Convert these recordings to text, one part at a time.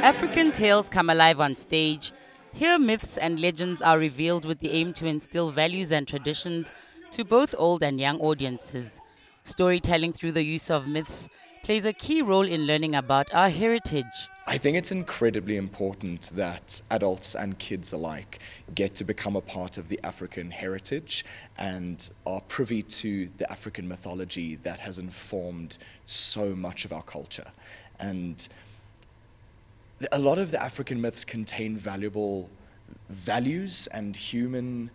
African tales come alive on stage. Here, myths and legends are revealed with the aim to instill values and traditions to both old and young audiences. Storytelling through the use of myths plays a key role in learning about our heritage. I think it's incredibly important that adults and kids alike get to become a part of the African heritage and are privy to the African mythology that has informed so much of our culture. And a lot of the African myths contain valuable values and human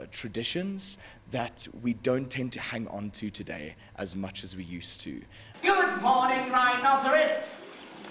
traditions that we don't tend to hang on to today as much as we used to. Good morning, rhinoceros!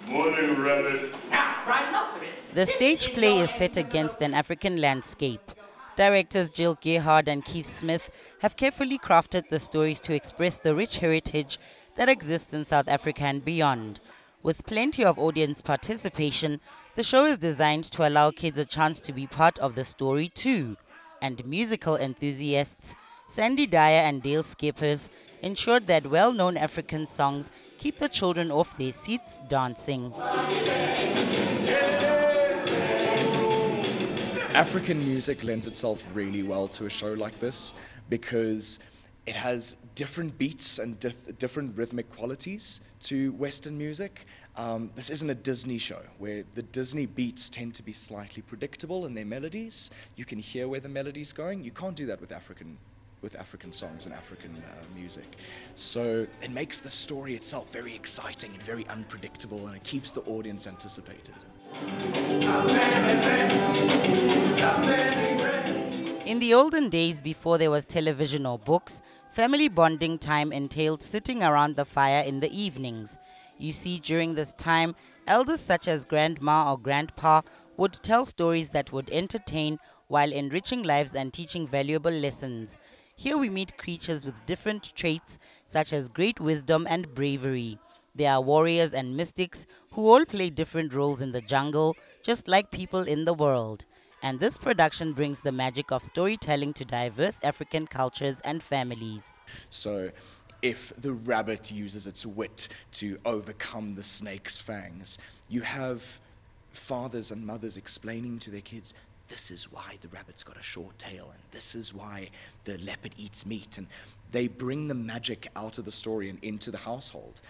Morning, rabbit. Now, rhinoceros. The stage play is set against an African landscape. Directors Jill Gerhard and Keith Smith have carefully crafted the stories to express the rich heritage that exists in South Africa and beyond. With plenty of audience participation, the show is designed to allow kids a chance to be part of the story too. And musical enthusiasts Sandy Dyer and Dale Skippers ensured that well-known African songs keep the children off their seats dancing. African music lends itself really well to a show like this because it has different beats and different rhythmic qualities to Western music. This isn't a Disney show where the Disney beats tend to be slightly predictable in their melodies. You can hear where the melody's going. You can't do that with African songs and African music. So it makes the story itself very exciting and very unpredictable, and it keeps the audience anticipated. In the olden days, before there was television or books, family bonding time entailed sitting around the fire in the evenings. You see, during this time, elders such as grandma or grandpa would tell stories that would entertain while enriching lives and teaching valuable lessons. Here we meet creatures with different traits such as great wisdom and bravery. They are warriors and mystics who all play different roles in the jungle, just like people in the world. And this production brings the magic of storytelling to diverse African cultures and families. So if the rabbit uses its wit to overcome the snake's fangs, you have fathers and mothers explaining to their kids, this is why the rabbit's got a short tail, and this is why the leopard eats meat. And they bring the magic out of the story and into the household.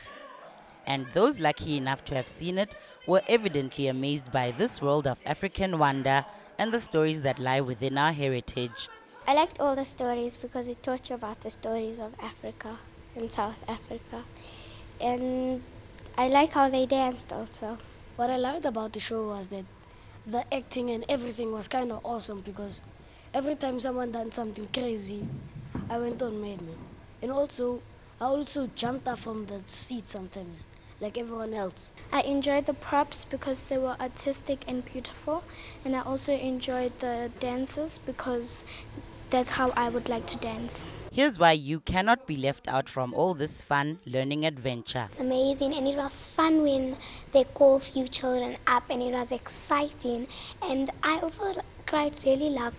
And those lucky enough to have seen it were evidently amazed by this world of African wonder and the stories that lie within our heritage. I liked all the stories because it taught you about the stories of Africa and South Africa. And I like how they danced also. What I liked about the show was that the acting and everything was kind of awesome, because every time someone done something crazy, I went on mad, man. And also, I also jumped up from the seat sometimes, like everyone else. I enjoyed the props because they were artistic and beautiful, and I also enjoyed the dances because that's how I would like to dance. Here's why you cannot be left out from all this fun learning adventure. It's amazing, and it was fun when they call a few children up, and it was exciting. And I also really love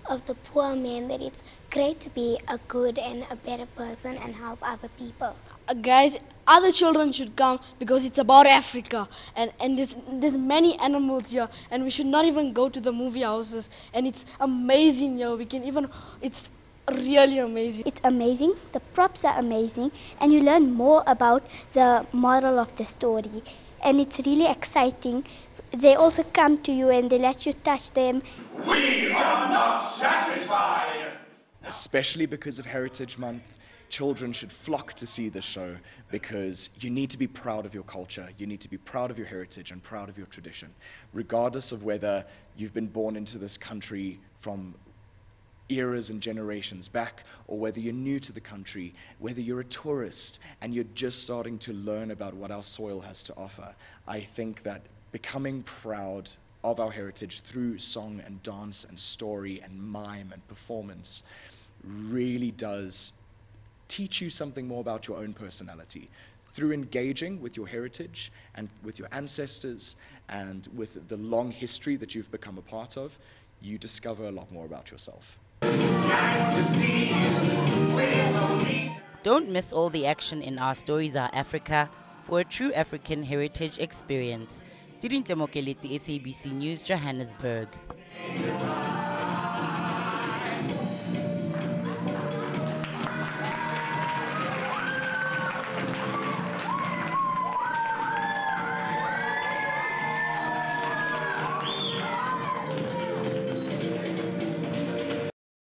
of the poor man, that it's great to be a good and a better person and help other people. Guys, other children should come because it's about Africa, and there's many animals here, and we should not even go to the movie houses, and it's amazing here. It's really amazing. It's amazing, the props are amazing, and you learn more about the moral of the story, and it's really exciting. They also come to you and they let you touch them. We are not satisfied! Especially because of Heritage Month, children should flock to see this show, because you need to be proud of your culture, you need to be proud of your heritage and proud of your tradition, regardless of whether you've been born into this country from eras and generations back, or whether you're new to the country, whether you're a tourist and you're just starting to learn about what our soil has to offer. I think that becoming proud of our heritage through song and dance and story and mime and performance really does teach you something more about your own personality. Through engaging with your heritage and with your ancestors and with the long history that you've become a part of, you discover a lot more about yourself. Nice to see you. We'll meet. Don't miss all the action in Our Stories Are Africa for a true African heritage experience. Didintle Mookeletsi, SABC News, Johannesburg.